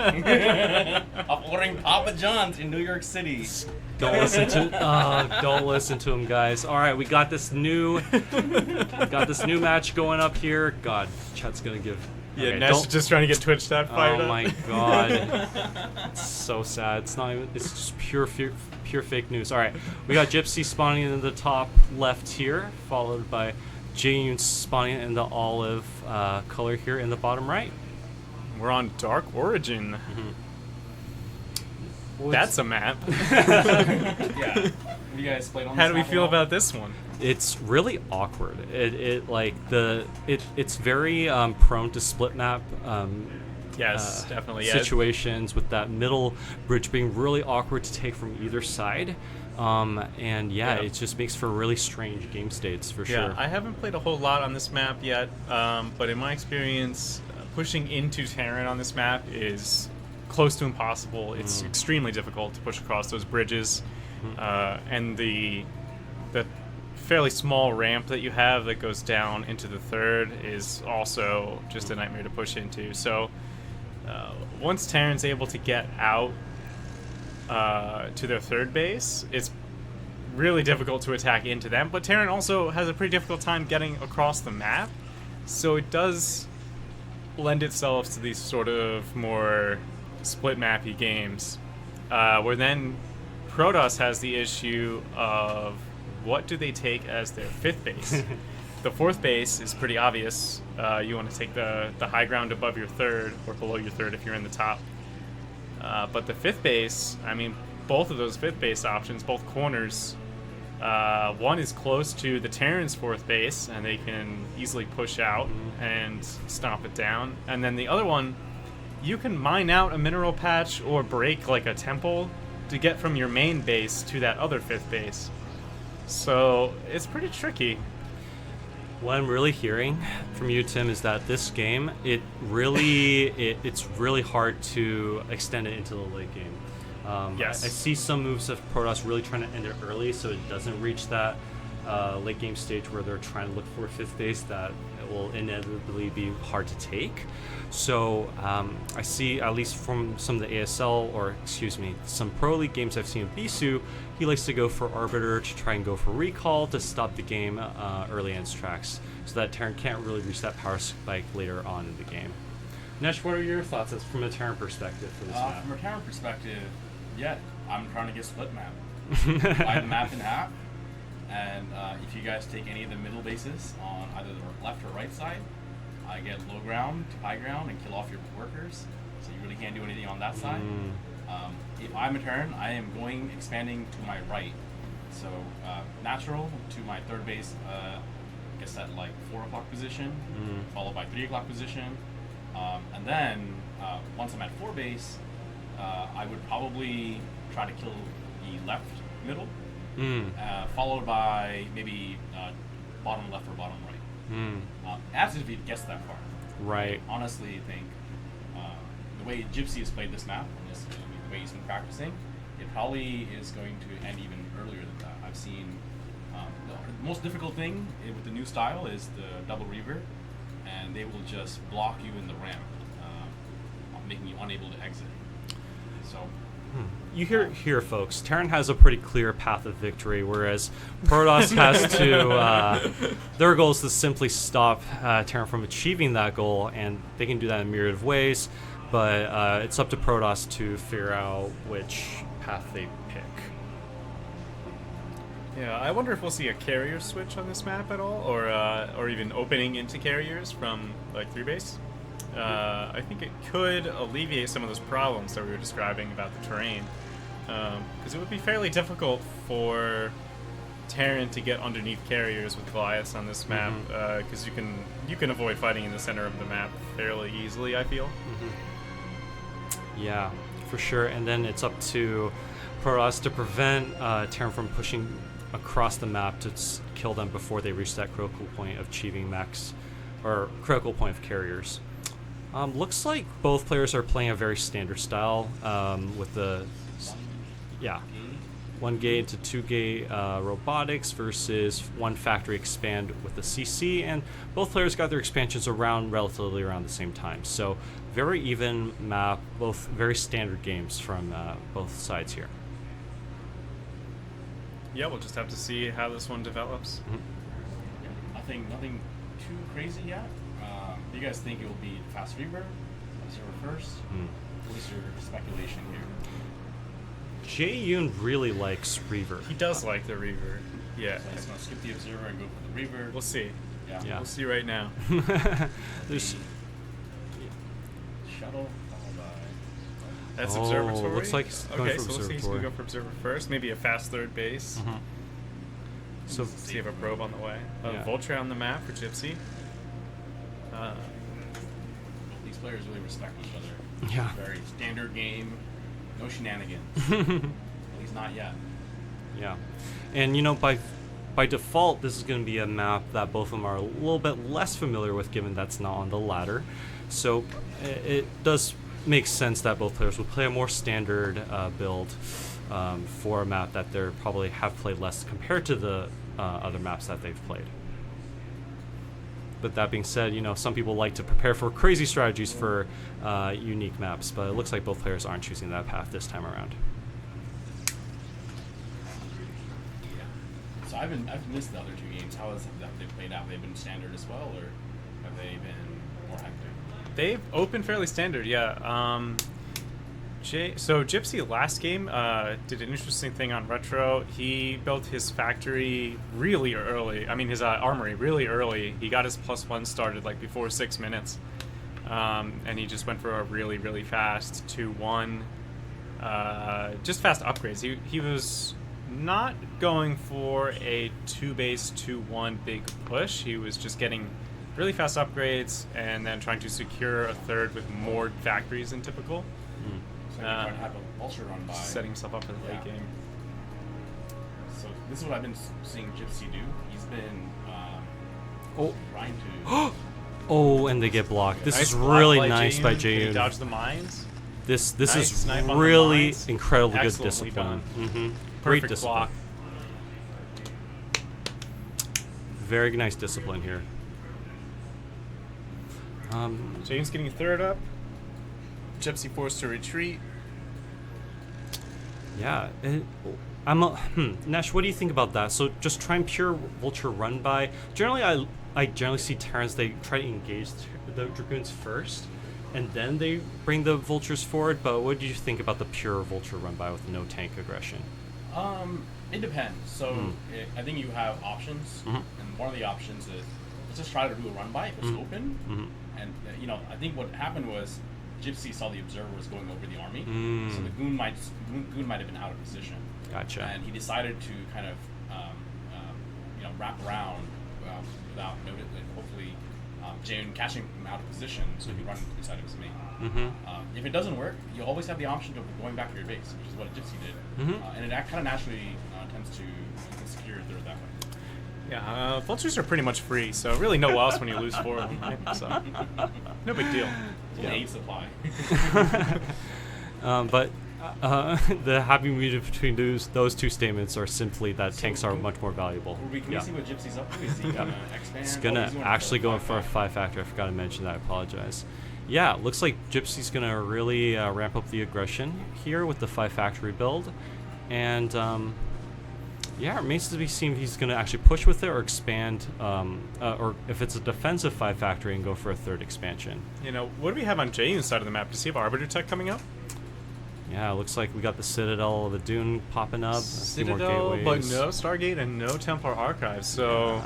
of ordering Papa John's in New York City. Don't listen to him, guys. All right, we got this new match going up here. God, chat's gonna give. Yeah, okay, Nesh is just trying to get Twitch chat fired up. Oh my god, it's so sad. It's not even. It's just pure fake news. All right, we got Gypsy spawning in the top left here, followed by Jaeyun spawning in the olive color here in the bottom right. We're on Dark Origin. That's a map. Yeah. Have you guys played on this How do we map feel at all? about this one? It's really awkward. It's very prone to split map. Yes, definitely. Situations with that middle bridge being really awkward to take from either side. It just makes for really strange game states for sure. Yeah, I haven't played a whole lot on this map yet, but in my experience, pushing into Terran on this map is close to impossible. It's extremely difficult to push across those bridges, and the fairly small ramp that you have that goes down into the third is also just a nightmare to push into. So once Terran's able to get out to their third base, it's really difficult to attack into them. But Terran also has a pretty difficult time getting across the map, so it does lend itself to these sort of more split mappy games, where then Protoss has the issue of what do they take as their fifth base. The fourth base is pretty obvious. You want to take the high ground above your third, or below your third if you're in the top. But the fifth base, I mean, both of those fifth base options, both corners, one is close to the Terran's fourth base, and they can easily push out and stomp it down. And then the other one, you can mine out a mineral patch or break like a temple to get from your main base to that other fifth base. So it's pretty tricky. What I'm really hearing from you, Tim, is that this game, it's really hard to extend it into the late game. Yes. I see some moves of Protoss really trying to end it early so it doesn't reach that late game stage where they're trying to look for a fifth base that it will inevitably be hard to take. So I see, at least from some of the ASL, some Pro League games I've seen of Bisu, he likes to go for Arbiter to try and go for Recall to stop the game early in its tracks so that Terran can't really reach that power spike later on in the game. Nesh, what are your thoughts from a Terran perspective for this map? From a Terran perspective, I'm trying to get split map. I have the map in half, and if you guys take any of the middle bases on either the left or right side, I get low ground to high ground and kill off your workers, so you really can't do anything on that side. If I'm a Terran, I am expanding to my right, so natural to my third base, I guess at like 4 o'clock position, followed by 3 o'clock position, and then once I'm at 4 base, I would probably try to kill the left middle, followed by maybe bottom left or bottom right. As if it gets that far. Right. I honestly think the way Gypsy has played this map, and the way he's been practicing, it probably is going to end even earlier than that. I've seen the most difficult thing with the new style is the double reaver, and they will just block you in the ramp, making you unable to exit. So you hear folks, Terran has a pretty clear path of victory, whereas Protoss has to their goal is to simply stop Terran from achieving that goal, and they can do that in a myriad of ways, but it's up to Protoss to figure out which path they pick. Yeah, I wonder if we'll see a carrier switch on this map at all, or even opening into carriers from like 3 base. I think it could alleviate some of those problems that we were describing about the terrain, because it would be fairly difficult for Terran to get underneath carriers with Goliaths on this map, because you can avoid fighting in the center of the map fairly easily, I feel. Yeah, for sure. And then it's up to Protoss to prevent Terran from pushing across the map to kill them before they reach that critical point of achieving max, or critical point of carriers. Looks like both players are playing a very standard style with the 1 gate to 2 gate robotics versus 1 factory expand with the CC, and both players got their expansions relatively around the same time. So very even map, both very standard games from both sides here. Yeah, we'll just have to see how this one develops. Nothing too crazy yet. Do you guys think it will be fast Reaver, Observer first? What is your speculation here? Jaeyun really likes Reaver. He does like the Reaver. Yeah. So he's going to skip the Observer and go for the Reaver. We'll see. Yeah. We'll see right now. There's Shuttle followed by... That's Oh, Observatory. looks like he's going okay, for so we'll see. He's Observatory. going to go for Observer first. Maybe a fast third base. So See if a probe on the way. Yeah. Vulture on the map for Gypsy. These players really respect each other. yeah. Very standard game, no shenanigans. At least not yet. Yeah, and by default, this is going to be a map that both of them are a little bit less familiar with, given that's not on the ladder. So it does make sense that both players will play a more standard build for a map that they probably have played less compared to the other maps that they've played. But that being said, some people like to prepare for crazy strategies for unique maps, but it looks like both players aren't choosing that path this time around. So I've missed the other two games. How have they played out? They've been standard as well, or have they been more hectic? They've opened fairly standard, yeah. So Gypsy last game did an interesting thing on Retro. He built his factory really early. I mean, his armory really early. He got his +1 started like before 6 minutes. And he just went for a really, really fast 2-1. Just fast upgrades. He was not going for a 2-base 2-1 big push. He was just getting really fast upgrades and then trying to secure a third with more factories than typical. So you try to have a vulture run by. Setting himself up for the late game. So this is what I've been seeing Gypsy do. He's been trying to... Oh, and they get blocked. This Nice is block really by nice by Did he Jaeyun. dodge the mines? This Nice is snipe on the really mines. incredibly good Excellently discipline. done. Great Perfect discipline. block. Very nice discipline here. Jaeyun's getting third up. Gypsy forced to retreat. Yeah, Nash, what do you think about that? So just try and pure vulture run by. Generally, I generally see Terrans, they try to engage the Dragoons first, and then they bring the vultures forward. But what do you think about the pure vulture run by with no tank aggression? It depends. So I think you have options, and one of the options is let's just try to do a run by if it's open. And I think what happened was Gypsy saw the observer was going over the army, so the goon might have been out of position. Gotcha. And he decided to kind of wrap around without notice. Hopefully, Jaeyun catching him out of position, so he run inside of his main. If it doesn't work, you always have the option of going back to your base, which is what Gypsy did, and it kind of naturally tends to secure your third that way. Yeah, vultures are pretty much free, so really no loss when you lose 4 of them, right? So, no big deal. It's an aid supply. But the happy medium between those two statements are simply that tanks are much more valuable. Can we see what Gypsy's up to? Is he gonna expand? He's gonna he's actually for go for a 5-factor. I forgot to mention that. I apologize. Yeah, looks like Gypsy's gonna really ramp up the aggression here with the 5-factory build, and yeah, it remains to be seen if he's gonna actually push with it or expand, or if it's a defensive 5-factory and go for a third expansion. What do we have on Jaeyun's side of the map? Does he have Arbiter Tech coming up? Yeah, it looks like we got the Citadel, the Dune popping up. Citadel, a few more but gateways. no Stargate and no Templar Archives. So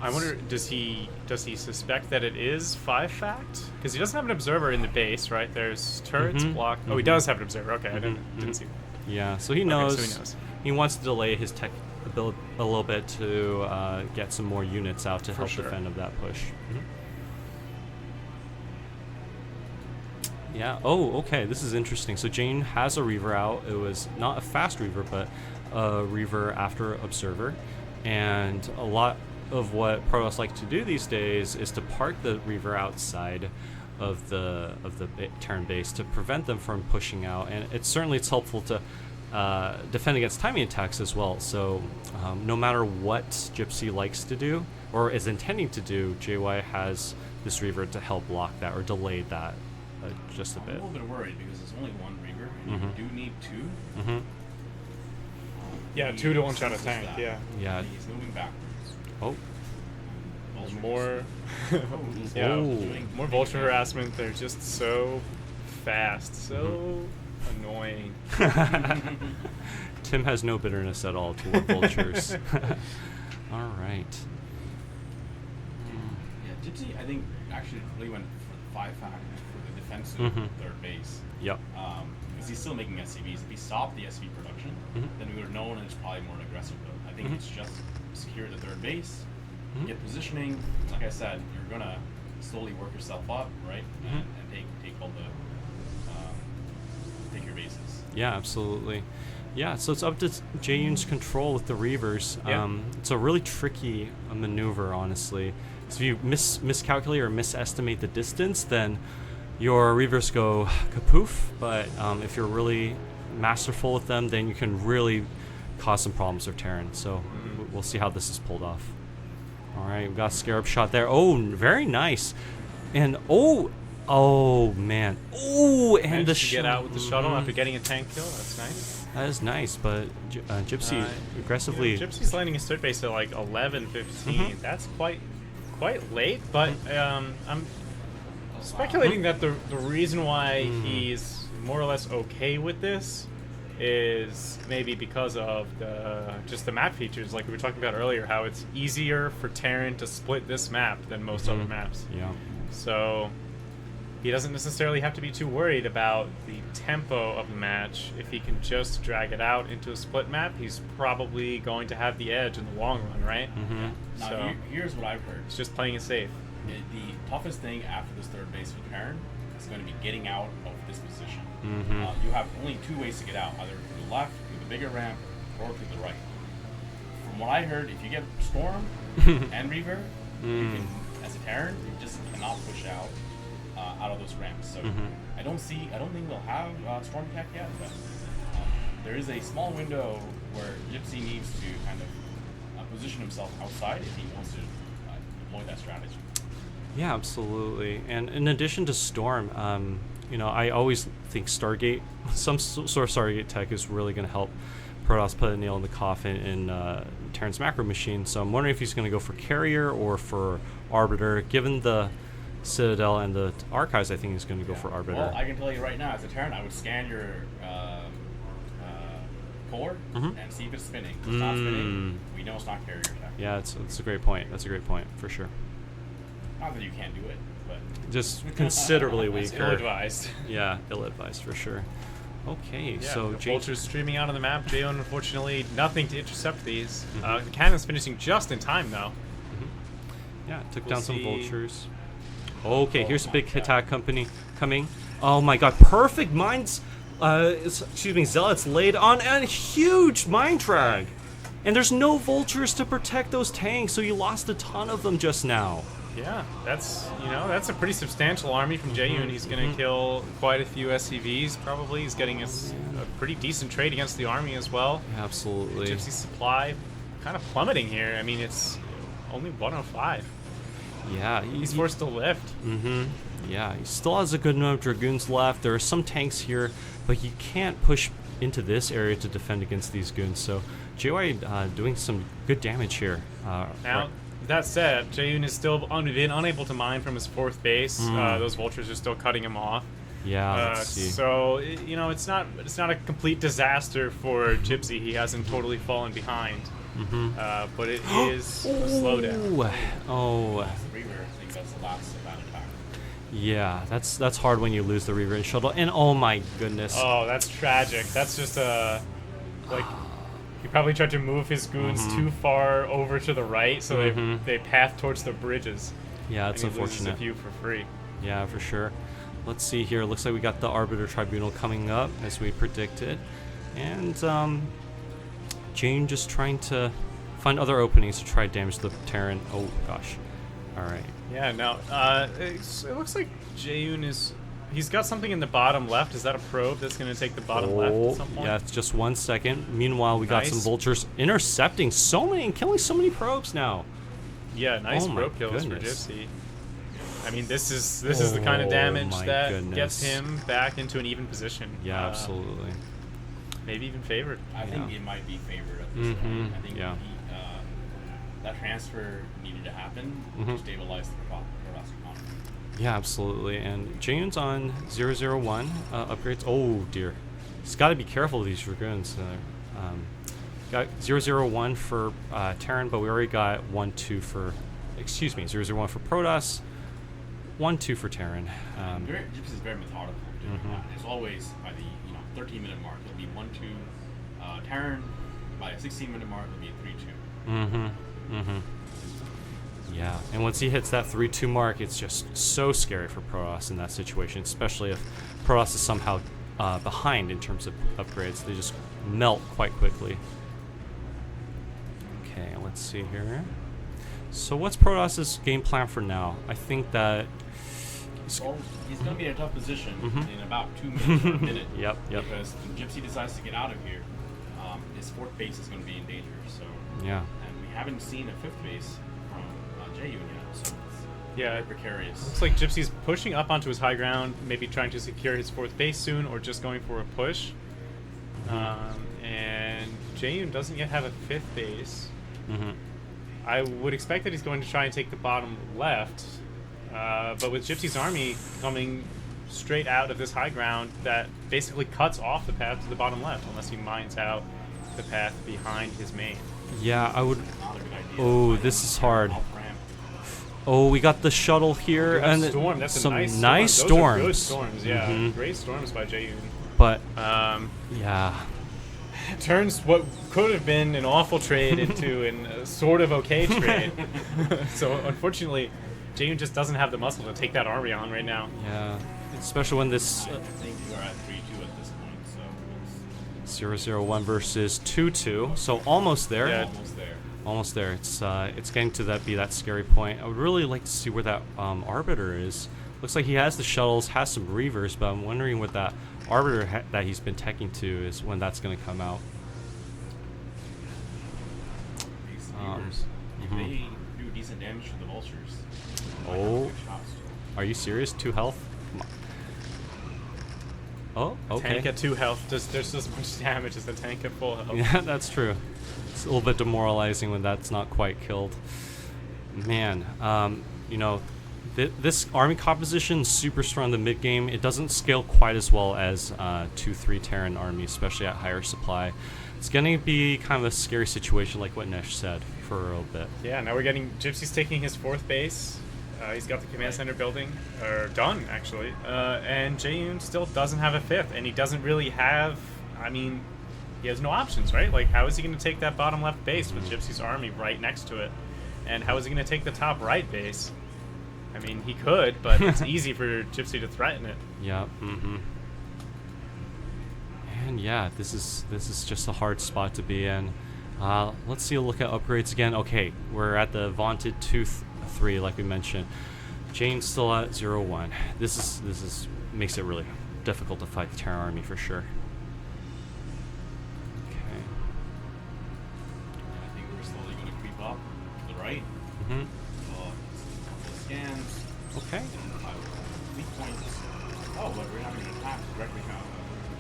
I wonder, does he suspect that it is 5-fact? Because he doesn't have an observer in the base, right? There's turrets blocked. Oh, he does have an observer. Okay, I didn't see that. Yeah, so he knows. Okay, so he knows. He wants to delay his tech ability a little bit to get some more units out to help defend of that push. Yeah. Oh, okay. This is interesting. So Jaeyun has a Reaver out. It was not a fast Reaver, but a Reaver after Observer. And a lot of what Protoss like to do these days is to park the Reaver outside of the Terran base to prevent them from pushing out. And it's helpful to defend against timing attacks as well. So no matter what Gypsy likes to do or is intending to do, JY has this Reaver to help block that or delay that just a I'm bit. a little bit worried because there's only one Reaver, and you do need two. Yeah, He 2 to one-shot a senses tank. that. Yeah. Yeah. He's moving backwards. Oh. Vulture More. he's Yeah. doing More vulture harassment. They're just so fast, so annoying. Tim has no bitterness at all toward vultures. All right. Yeah, Gypsy, I think, actually really went for the 5-5 for the defensive third base. Yep. Because he's still making SCVs. If he stopped the SV production, then we would have known it's probably more an aggressive build. I think it's just secure the third base, get positioning. Like I said, you're gonna slowly work yourself up, right? And take all the take your bases. Yeah, absolutely. Yeah, so it's up to Jaeyun's control with the Reavers. Yeah. It's a really tricky maneuver, honestly. So if you miscalculate or misestimate the distance, then your Reavers go kapoof. But if you're really masterful with them, then you can really cause some problems with Terran. So we'll see how this is pulled off. All right, we got a Scarab shot there. Oh, very nice. And oh man. Oh, and Managed the to get out with the shuttle after getting a tank kill. That's nice. That is nice, but Gypsy aggressively. You know, Gypsy's landing his third base at like 11:15. That's quite late, but I'm speculating that the reason why he's more or less okay with this is maybe because of just the map features, like we were talking about earlier, how it's easier for Terran to split this map than most other maps. Yeah. So he doesn't necessarily have to be too worried about the tempo of the match. If he can just drag it out into a split map, he's probably going to have the edge in the long run, right? Now, So here's what I've heard. it's just playing it safe. The toughest thing after this third base for Terran is going to be getting out of this position. You have only two ways to get out, either through the left, through the bigger ramp, or through the right. From what I heard, if you get Storm and Reaver, you can, as a Terran, you just cannot push out of those ramps. So I don't think they'll have Storm Tech yet, but there is a small window where Gypsy needs to kind of position himself outside if he wants to deploy that strategy. Yeah, absolutely. And in addition to Storm, you know, I always think Stargate, some sort of Stargate tech is really going to help Protoss put a nail in the coffin in Terran's macro machine. So I'm wondering if he's going to go for Carrier or for Arbiter. Given the Citadel and the Archives, I think he's going to go for Arbiter. Well, I can tell you right now, as a Terran, I would scan your core and see if it's spinning. If it's not spinning, we know it's not Carrier tech. Yeah, it's a great point. That's a great point, for sure. Not that you can't do it, but Just considerably It's weaker. ill-advised. Yeah, ill-advised, for sure. Okay, Yeah, so the Jay... vultures streaming out on the map. Jaeyun, unfortunately, nothing to intercept these. The cannon's finishing just in time, though. Yeah, took We'll down some see. vultures. Okay, here's a my big God. attack company coming. Oh my god, perfect mines. Zealots laid on a huge mine drag. And there's no vultures to protect those tanks, so you lost a ton of them just now. Yeah, that's a pretty substantial army from Jaeyun. He's going to kill quite a few SCVs, probably. He's getting a pretty decent trade against the army as well. Absolutely. Gypsy supply kind of plummeting here. I mean, it's only 105. Yeah, He's forced to lift. Yeah, he still has a good number of Dragoons left. There are some tanks here, but he can't push into this area to defend against these goons. So JY doing some good damage here. Now, that said, Jaeyun is still been unable to mine from his fourth base. Those vultures are still cutting him off. Yeah, let's see. So it's not a complete disaster for Gypsy. He hasn't totally fallen behind, but it is a slowdown. Oh, the Reaver, I think that's the last of that attack. yeah, that's hard when you lose the Reaver and Shuttle. And oh my goodness. Oh, that's tragic. That's just like he probably tried to move his goons too far over to the right, so they path towards the bridges. Yeah, it's and he loses a unfortunate. few for free. Yeah, for sure. Let's see here. Looks like we got the Arbiter Tribunal coming up, as we predicted. And Jane just trying to find other openings to try to damage the Terran. Oh, gosh. All right. Yeah, no. It looks like Jaeyun he's got something in the bottom left. Is that a probe that's going to take the bottom left at some point? Yeah, it's just 1 second. Meanwhile, we got some Nice. vultures intercepting so many and killing so many probes now. Yeah, nice Oh my probe kills goodness. for Gypsy. I mean, this is the kind of damage my that goodness. gets him back into an even position. Yeah, absolutely. Maybe even favored. I think it might be favored at this Mm-hmm. point. I think Yeah. that transfer needed to happen Mm-hmm. to stabilize the Protoss economy. Yeah, absolutely. And Jaeyun's on 001 upgrades. Oh dear, he's got to be careful of these Dragoons. Got 001 for Terran, but we already got 1-2 for, excuse me, 001 for Protoss, 1-2 for Terran. Gypsy is very methodical. It's always by the 13-minute mark. It'll be 1-2 Terran. By a 16-minute mark, it'll be 3-2. Yeah, and once he hits that 3-2 mark, it's just so scary for Protoss in that situation, especially if Protoss is somehow behind in terms of upgrades. They just melt quite quickly. Okay, let's see here. So what's Protoss's game plan for now? I think that... Well, he's going to be in a tough position in about 2 minutes or a minute. Yep. Because when Gypsy decides to get out of here, his fourth base is going to be in danger. So Yeah. and we haven't seen a fifth base from Jaeyun yet, so it's Yeah, very precarious. looks like Gypsy's pushing up onto his high ground, maybe trying to secure his fourth base soon, or just going for a push. And Jaeyun doesn't yet have a fifth base. I would expect that he's going to try and take the bottom left, but with Gypsy's army coming straight out of this high ground, that basically cuts off the path to the bottom left, unless he mines out the path behind his main. Yeah, I would... Not a good idea. Oh, this is hard. Off ramp. Oh, we got the shuttle here, That's and a storm. That's some a nice storm. Those are good storms. storms, yeah. Great storms by Jaeyun. But yeah, Turns what could have been an awful trade into a sort of okay trade. So unfortunately, Jaeyun just doesn't have the muscle to take that army on right now. yeah, especially when this I think we're at 3-2 at this point, so it's 001 versus 2-2, so almost there. Yeah. almost there. Almost there. It's getting to that scary point. I would really like to see where that arbiter is. Looks like he has the shuttles, has some reavers, but I'm wondering what that arbiter that he's been teching to is, when that's going to come out. These Reavers, if they do decent damage to the vultures, they might have Oh. good shots. Are you serious? 2 health? Come on. Oh, okay. Tank at 2 health, there's just as much damage as the tank at full health. Yeah, that's true. It's a little bit demoralizing when that's not quite killed. Man, this army composition is super strong in the mid game. It doesn't scale quite as well as 2-3 Terran army, especially at higher supply. It's gonna be kind of a scary situation, like what Nesh said, for a little bit. Yeah, now we're getting Gypsy's taking his fourth base. He's got the command center building, or done actually, and Jaeyun still doesn't have a fifth, and he doesn't really have. I mean, he has no options, right? Like, how is he going to take that bottom left base with Gypsy's army right next to it, and how is he going to take the top right base? I mean, he could, but it's easy for Gypsy to threaten it. Yeah. And yeah, this is just a hard spot to be in. Let's see a look at upgrades again. Okay, we're at the vaunted 2-3, like we mentioned. Jaeyun's still at 0-1. This is makes it really difficult to fight the Terran army for sure. Okay. I think we're slowly going to creep up to the right. Mm-hmm. A couple of scans. Okay. Weak points. Oh, but we're having an attack directly from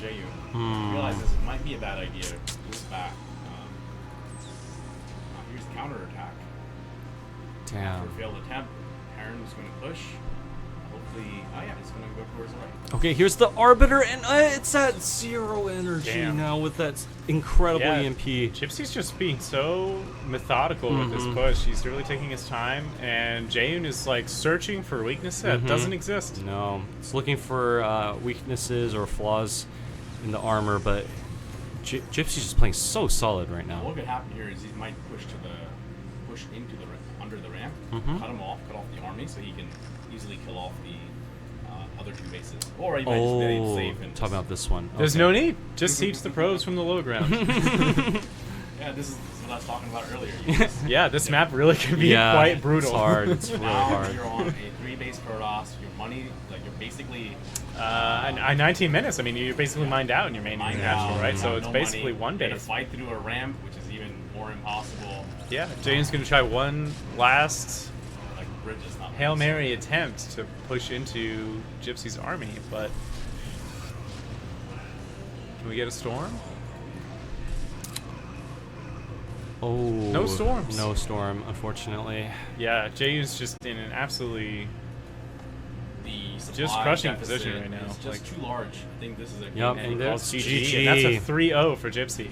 Jaeyun. Hmm. I realize this might be a bad idea to boost back. Here's the counterattack. Damn. After a failed attempt, Terran is going to push. Hopefully, it's going to go towards the right. Okay, here's the Arbiter, and it's at 0 energy Damn. now with that incredible Yeah. EMP. Gypsy's just being so methodical with this push. He's really taking his time, and Jaeyun is like searching for weakness that doesn't exist. No, it's looking for weaknesses or flaws in the armor, but Gypsy's just playing so solid right now. What could happen here is he might push into the under the ramp, cut him off, cut off the army, so he can easily kill off the other 2 bases. Or he might just play it safe and talk about this one. There's Okay. no need. Just siege the probes from the low ground. yeah, this is what I was talking about earlier. You just- Yeah, this map really can be Yeah, quite brutal. It's hard. It's really now hard. you're on a 3-base Protoss. Your money, like you're basically 19 minutes. I mean, you're basically mined out in your main mined international, out, right? you So have it's no basically money. one You gotta base. fight through a ramp, which is even more impossible. Yeah, Jaeyun's gonna try one last Like bridges, not Hail lanes. Mary attempt to push into Gypsy's army, but can we get a storm? Oh, No storms. No storm, unfortunately. Yeah, Jaeyun's just in an absolutely The supply just crushing deficit position right now. is just Like, too large. I think this is a Yep, game and that there's GG. GG. And that's a 3-0 for Gypsy.